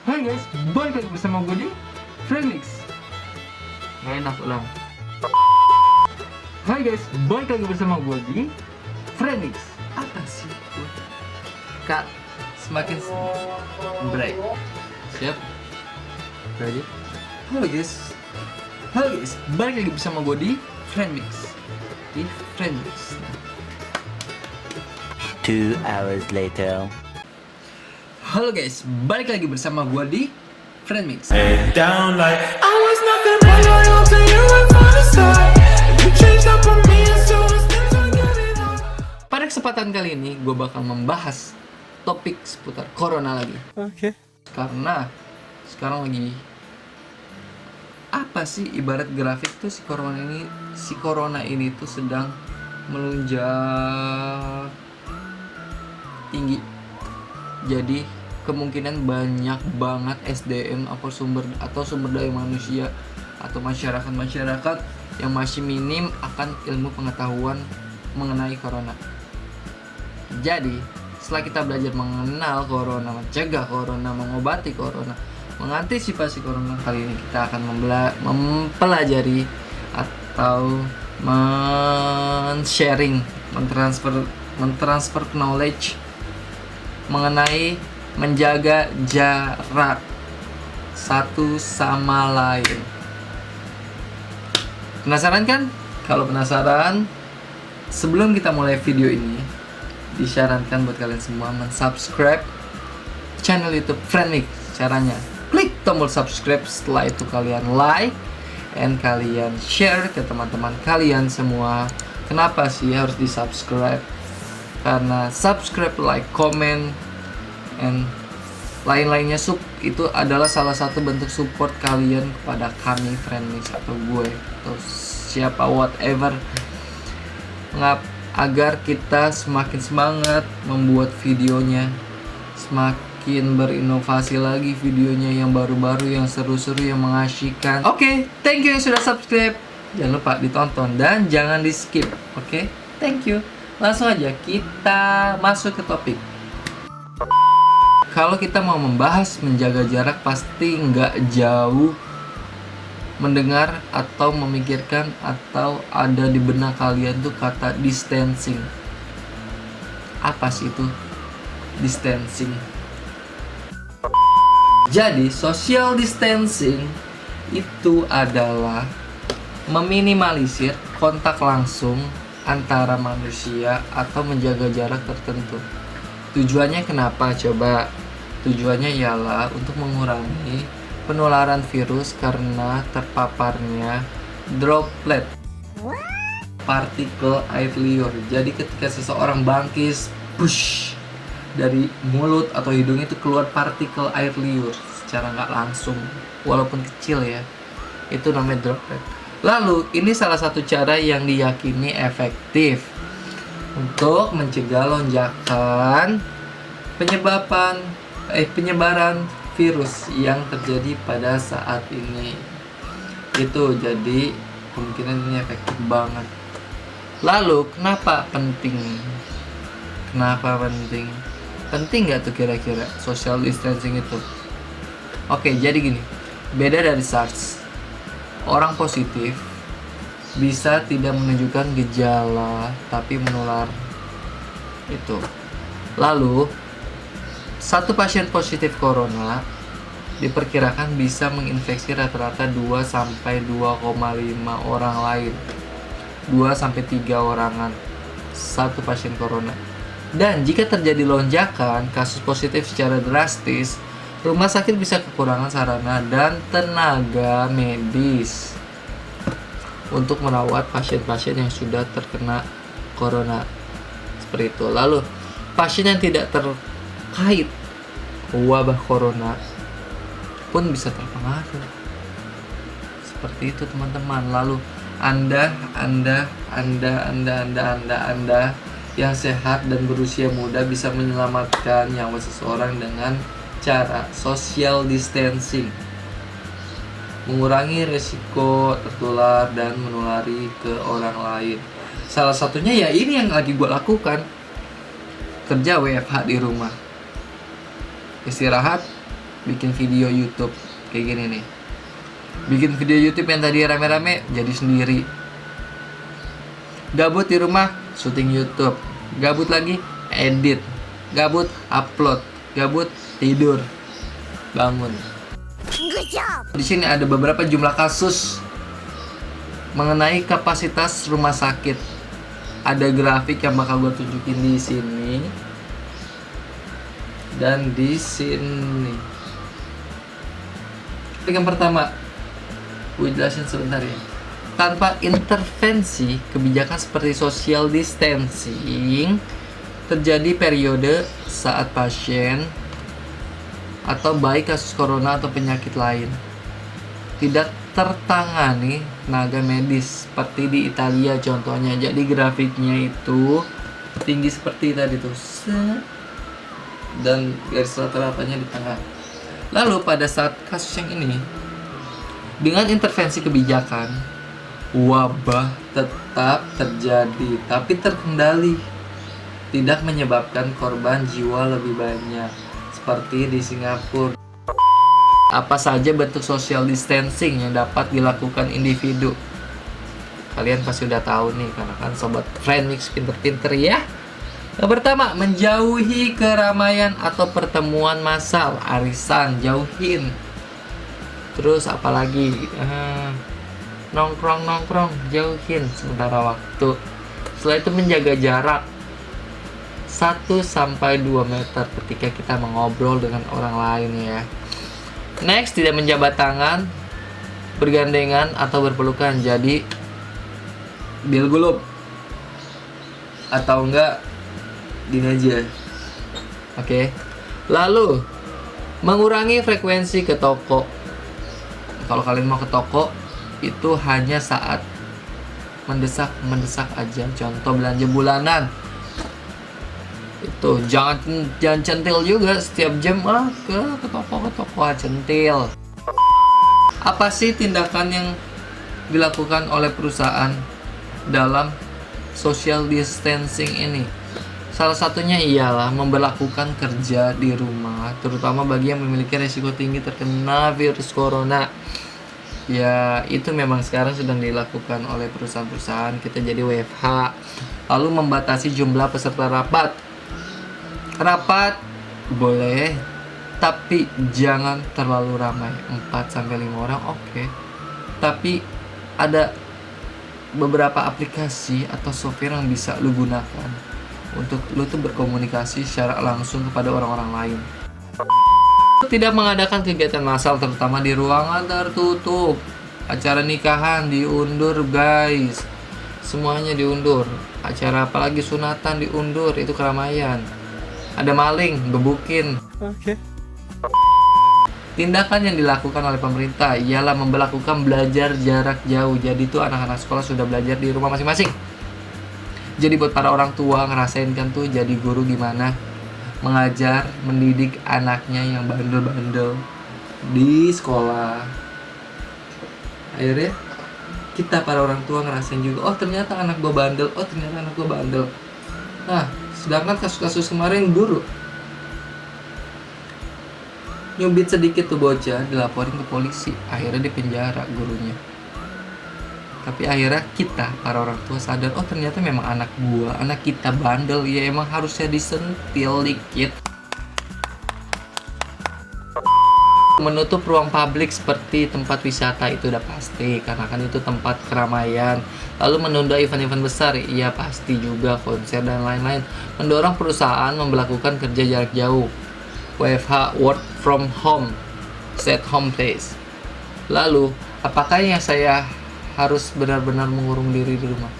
Hai guys, balik lagi bersama gue di Friendmix. Gak enak ulang. Hai guys, balik lagi bersama gue di Friendmix. Apa sih? Kak, semakin break. Siap? Ready? Halo guys. Halo guys, balik lagi bersama gue di Friendmix. Di Friendmix. 2 hours later. Halo guys, balik lagi bersama gue di Friendmix. Head down like I was nothing but loyal to you right from the start. You changed up on me as soon as things were getting hard. Pada kesempatan kali ini, gue bakal membahas topik seputar corona lagi. Okay. Karena sekarang lagi apa sih ibarat grafik tuh si corona ini tuh sedang melunjak tinggi. Jadi kemungkinan banyak banget SDM atau sumber daya manusia atau masyarakat yang masih minim akan ilmu pengetahuan mengenai corona. Jadi setelah kita belajar mengenal corona, mencegah corona, mengobati corona, mengantisipasi corona, kali ini kita akan mempelajari atau mentransfer knowledge mengenai menjaga jarak satu sama lain. Penasaran kan? Kalau penasaran, sebelum kita mulai video ini, disarankan buat kalian semua mensubscribe channel YouTube Friendmix. Caranya klik tombol subscribe, setelah itu kalian like and kalian share ke teman-teman kalian semua. Kenapa sih harus di subscribe? Karena subscribe, like, comment, and lain-lainnya itu adalah salah satu bentuk support kalian kepada kami Friendmix atau gue atau siapa whatever, agar kita semakin semangat membuat videonya, semakin berinovasi lagi videonya yang baru-baru, yang seru-seru, yang mengasyikkan. Oke, thank you yang sudah subscribe. Jangan lupa ditonton dan jangan di skip. Oke, thank you. Langsung aja kita masuk ke topik. Kalau kita mau membahas menjaga jarak, pasti nggak jauh mendengar atau memikirkan atau ada di benak kalian tuh kata distancing. Apa sih itu distancing? Jadi social distancing itu adalah meminimalisir kontak langsung antara manusia atau menjaga jarak tertentu. Tujuannya kenapa? Coba. Tujuannya ialah untuk mengurangi penularan virus karena terpaparnya droplet partikel air liur. Jadi ketika seseorang bangkis, push, dari mulut atau hidung itu keluar partikel air liur secara nggak langsung, walaupun kecil ya, itu namanya droplet. Lalu ini salah satu cara yang diyakini efektif untuk mencegah lonjakan penyebaran virus yang terjadi pada saat ini. Itu jadi kemungkinan ini efektif banget. Lalu kenapa penting? Penting nggak tuh kira-kira social distancing itu? Oke, jadi gini, beda dari SARS, orang positif bisa tidak menunjukkan gejala tapi menular itu. Lalu satu pasien positif corona diperkirakan bisa menginfeksi rata-rata 2 sampai 2,5 orang lain. 2 sampai 3 orangan satu pasien corona. Dan jika terjadi lonjakan kasus positif secara drastis, rumah sakit bisa kekurangan sarana dan tenaga medis untuk merawat pasien-pasien yang sudah terkena corona. Seperti itu. Lalu, pasien yang tidak terkait wabah corona pun bisa terpengaruh. Seperti itu teman-teman. Lalu Anda yang sehat dan berusia muda bisa menyelamatkan nyawa seseorang dengan cara social distancing, mengurangi risiko tertular dan menulari ke orang lain. Salah satunya ya ini yang lagi gue lakukan, kerja WFH di rumah, istirahat bikin video YouTube kayak gini nih. Bikin video YouTube yang tadi rame-rame jadi sendiri. Gabut di rumah, syuting YouTube. Gabut lagi, edit. Gabut, upload. Gabut, tidur. Bangun. Di sini ada beberapa jumlah kasus mengenai kapasitas rumah sakit. Ada grafik yang bakal gue tunjukin di sini dan di sini. Yang pertama, gue jelasin sebentar ya. Tanpa intervensi kebijakan seperti social distancing, terjadi periode saat pasien atau baik kasus corona atau penyakit lain tidak tertangani tenaga medis seperti di Italia contohnya. Jadi grafiknya itu tinggi seperti tadi tuh, dan garis rata-ratanya di tengah. Lalu pada saat kasus yang ini, dengan intervensi kebijakan, wabah tetap terjadi tapi terkendali, tidak menyebabkan korban jiwa lebih banyak seperti di Singapura. Apa saja bentuk social distancing yang dapat dilakukan individu? Kalian pasti udah tahu nih, karena kan sobat Friendmix pinter-pinter ya. Yang pertama, menjauhi keramaian atau pertemuan massal, arisan, jauhin. Terus apalagi? Nongkrong, jauhin sementara waktu. Setelah itu menjaga jarak 1-2 meter ketika kita mengobrol dengan orang lain ya. Next, tidak menjabat tangan, bergandengan atau berpelukan. Jadi bilgulub atau enggak gini aja. Oke. Lalu mengurangi frekuensi ke toko. Kalau kalian mau ke toko itu hanya saat mendesak aja. Contoh belanja bulanan. Itu jangan centil juga setiap jam ke toko centil. Apa sih tindakan yang dilakukan oleh perusahaan dalam social distancing ini? Salah satunya ialah memberlakukan kerja di rumah, terutama bagi yang memiliki risiko tinggi terkena virus corona. Ya, itu memang sekarang sedang dilakukan oleh perusahaan-perusahaan. Kita jadi WFH. Lalu membatasi jumlah peserta rapat. Rapat boleh, tapi jangan terlalu ramai. 4-5 orang oke. Tapi ada beberapa aplikasi atau software yang bisa lu gunakan untuk lu tuh berkomunikasi secara langsung kepada orang-orang lain. Tidak mengadakan kegiatan massal terutama di ruangan tertutup. Acara nikahan diundur guys. Semuanya diundur. Acara apalagi sunatan diundur, itu keramaian. Ada maling, gebukin. Okay. Tindakan yang dilakukan oleh pemerintah ialah memberlakukan belajar jarak jauh. Jadi tuh anak-anak sekolah sudah belajar di rumah masing-masing. Jadi buat para orang tua ngerasain kan tuh jadi guru gimana mengajar, mendidik anaknya yang bandel-bandel di sekolah. Akhirnya kita para orang tua ngerasain juga, oh ternyata anak gua bandel, oh ternyata anak gua bandel. Nah, sedangkan kasus-kasus kemarin guru nyubit sedikit tuh bocah, dilaporin ke polisi, akhirnya dipenjara gurunya. Tapi akhirnya kita para orang tua sadar, oh ternyata memang anak gua, anak kita bandel, ya emang harusnya disentil dikit. Menutup ruang publik seperti tempat wisata itu udah pasti, karena kan itu tempat keramaian. Lalu menunda event-event besar, iya pasti juga, konser dan lain-lain. Mendorong perusahaan memberlakukan kerja jarak jauh, WFH, work from home, stay at home place. Lalu, apakah yang saya harus benar-benar mengurung diri di rumah?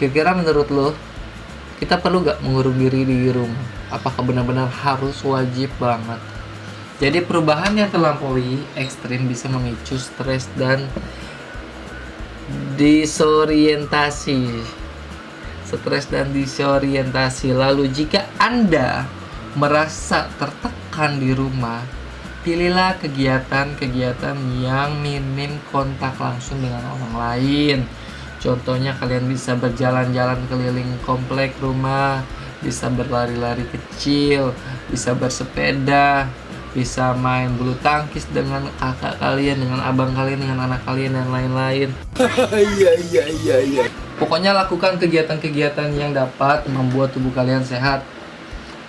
Kira-kira menurut lo, kita perlu gak mengurung diri di rumah? Apakah benar-benar harus wajib banget? Jadi perubahan yang terlampaui ekstrim bisa memicu stres dan disorientasi. Lalu jika Anda merasa tertekan di rumah, pilihlah kegiatan-kegiatan yang minim kontak langsung dengan orang lain. Contohnya kalian bisa berjalan-jalan keliling komplek rumah, bisa berlari-lari kecil, bisa bersepeda, bisa main bulu tangkis dengan kakak kalian, dengan abang kalian, dengan anak kalian, dan lain-lain. Pokoknya lakukan kegiatan-kegiatan yang dapat membuat tubuh kalian sehat.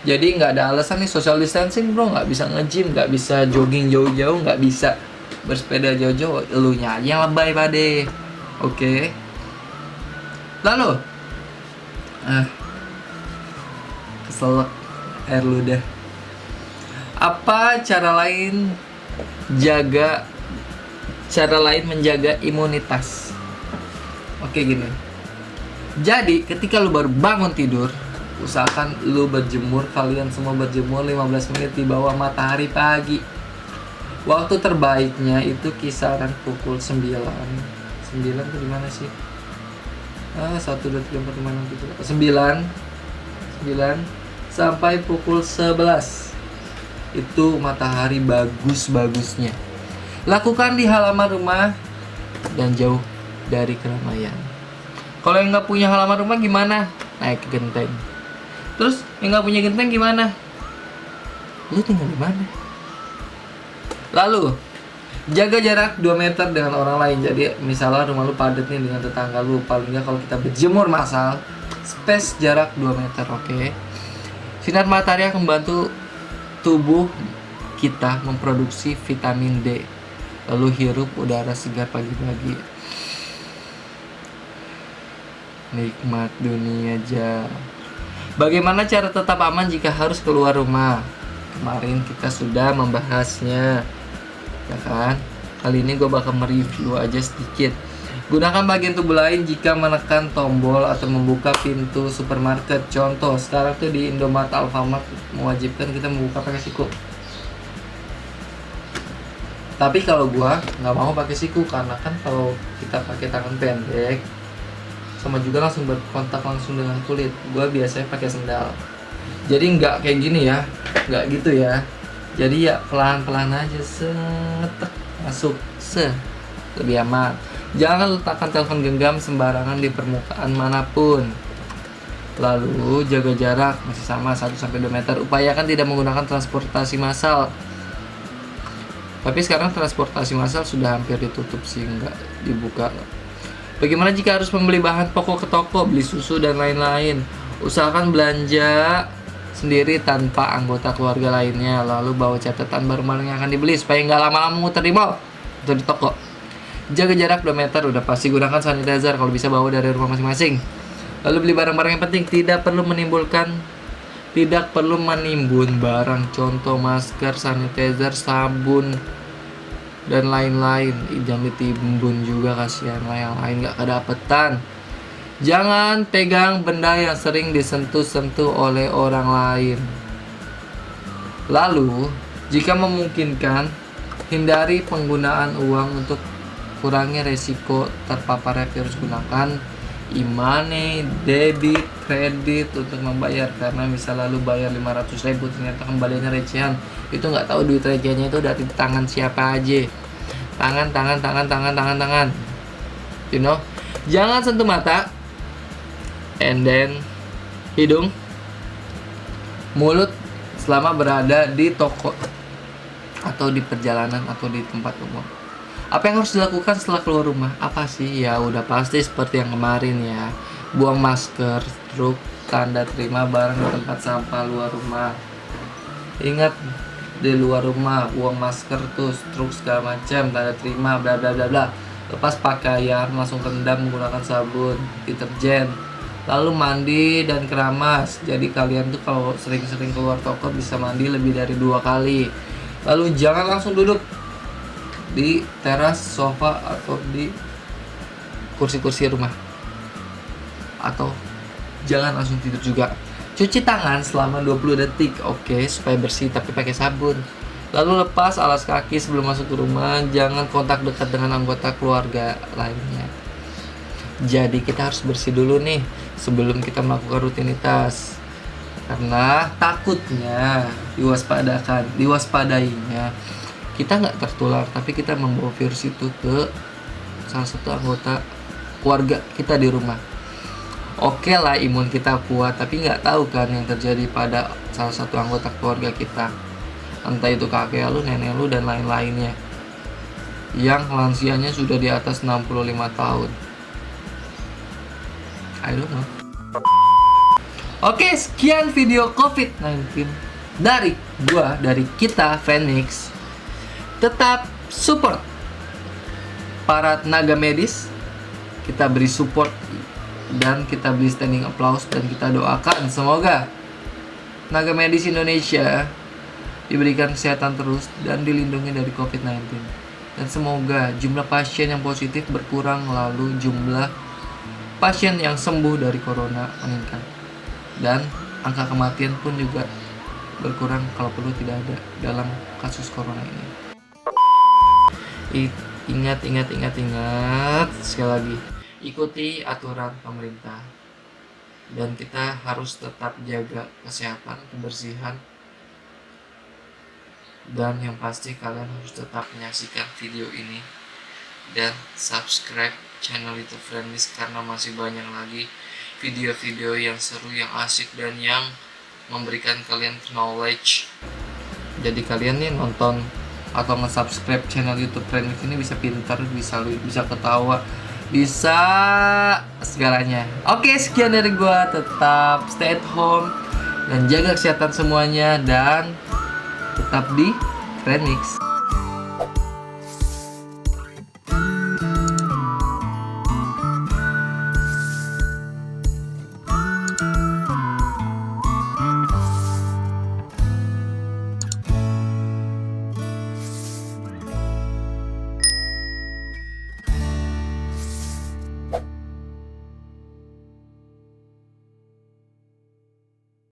Jadi nggak ada alasan nih social distancing bro, nggak bisa nge-gym, nggak bisa jogging jauh-jauh, nggak bisa bersepeda jauh-jauh, elunya aja yang lebay pade. Oke. Lalu keselak air ludah. Apa cara lain menjaga imunitas? Oke gini. Jadi ketika lu baru bangun tidur, usahakan lu berjemur, kalian semua berjemur 15 menit di bawah matahari pagi. Waktu terbaiknya itu kisaran pukul 9 tuh dimana sih? 1, 2, 3, 4, 5, 6, 7, 9 sampai pukul 11. Itu matahari bagus-bagusnya. Lakukan di halaman rumah dan jauh dari keramaian. Kalau yang nggak punya halaman rumah gimana? Naik ke genteng. Terus yang nggak punya genteng gimana? Lu tinggal di mana? Lalu jaga jarak 2 meter dengan orang lain. Jadi misalnya rumah lu padat nih dengan tetangga lu, paling nggak kalau kita berjemur massal, space jarak 2 meter, oke? Sinar matahari akan membantu tubuh kita memproduksi vitamin D. Lalu hirup udara segar pagi-pagi. Nikmat dunia aja. Bagaimana cara tetap aman jika harus keluar rumah? Kemarin kita sudah membahasnya, ya kan? Kali ini gue bakal mereview aja sedikit. Gunakan bagian tubuh lain jika menekan tombol atau membuka pintu supermarket. Contoh, sekarang tuh di Indomaret, Alfamart mewajibkan kita membuka pakai siku. Tapi kalau gua nggak mau pakai siku, karena kan kalau kita pakai tangan pendek sama juga langsung berkontak langsung dengan kulit. Gua biasanya pakai sendal. Jadi nggak kayak gini ya, nggak gitu ya. Jadi ya pelan-pelan aja, setek masuk, lebih aman. Jangan letakkan telepon genggam sembarangan di permukaan manapun. Lalu jaga jarak masih sama 1-2 meter. Upayakan tidak menggunakan transportasi massal. Tapi sekarang transportasi massal sudah hampir ditutup sih, nggak dibuka. Bagaimana jika harus membeli bahan pokok ke toko, beli susu dan lain-lain? Usahakan belanja sendiri tanpa anggota keluarga lainnya. Lalu bawa catatan barang-barang yang akan dibeli supaya nggak lama-lama muter di mall atau di toko. Jaga jarak 2 meter, udah pasti gunakan sanitizer kalau bisa bawa dari rumah masing-masing. Lalu beli barang-barang yang penting, tidak perlu menimbun barang, contoh masker, sanitizer, sabun dan lain-lain. Jangan ditimbun juga, kasihan lah yang lain nggak kedapetan. Jangan pegang benda yang sering disentuh-sentuh oleh orang lain. Lalu jika memungkinkan, hindari penggunaan uang untuk kurangi resiko terpaparnya virus. Gunakan e-money, debit, kredit untuk membayar. Karena misalnya lalu bayar 500.000 ternyata kembaliannya recehan, itu nggak tahu duit recehannya itu dari tangan siapa aja. Tangan, you know. Jangan sentuh mata, and then hidung, mulut selama berada di toko atau di perjalanan atau di tempat umum. Apa yang harus dilakukan setelah keluar rumah? Apa sih? Ya udah pasti seperti yang kemarin ya. Buang masker, truk, tanda terima barang di tempat sampah luar rumah. Ingat, di luar rumah buang masker tuh, truk segala macam, tanda terima, bla bla bla bla. Lepas pakaian langsung rendam menggunakan sabun, deterjen. Lalu mandi dan keramas. Jadi kalian tuh kalau sering-sering keluar toko bisa mandi lebih dari 2 kali. Lalu jangan langsung duduk di teras, sofa, atau di kursi-kursi rumah. Atau jangan langsung tidur juga. Cuci tangan selama 20 detik, oke, supaya bersih tapi pakai sabun. Lalu lepas alas kaki sebelum masuk ke rumah. Jangan kontak dekat dengan anggota keluarga lainnya. Jadi kita harus bersih dulu nih sebelum kita melakukan rutinitas. Karena takutnya diwaspadainya kita nggak tertular, tapi kita membawa virus itu ke salah satu anggota keluarga kita di rumah. Oke lah, imun kita kuat, tapi nggak tahu kan yang terjadi pada salah satu anggota keluarga kita. entah itu kakek lu, nenek lu, dan lain-lainnya yang lansianya sudah di atas 65 tahun. I don't know. Oke, sekian video COVID-19 dari gua, dari kita Phoenix. Tetap support para tenaga medis, kita beri support dan kita beri standing applause, dan kita doakan semoga tenaga medis Indonesia diberikan kesehatan terus dan dilindungi dari COVID-19, dan semoga jumlah pasien yang positif berkurang, lalu jumlah pasien yang sembuh dari corona meningkat, dan angka kematian pun juga berkurang kalau perlu tidak ada dalam kasus corona ini. Ingat sekali lagi, ikuti aturan pemerintah, dan kita harus tetap jaga kesehatan, kebersihan, dan yang pasti kalian harus tetap menyaksikan video ini dan subscribe channel YouTube Phoenix, karena masih banyak lagi video-video yang seru, yang asik, dan yang memberikan kalian knowledge. Jadi kalian nih nonton atau nge-subscribe channel YouTube Phoenix ini bisa pintar, bisa ketawa, bisa segalanya. Oke, sekian dari gua. Tetap stay at home dan jaga kesehatan semuanya, dan tetap di Phoenix.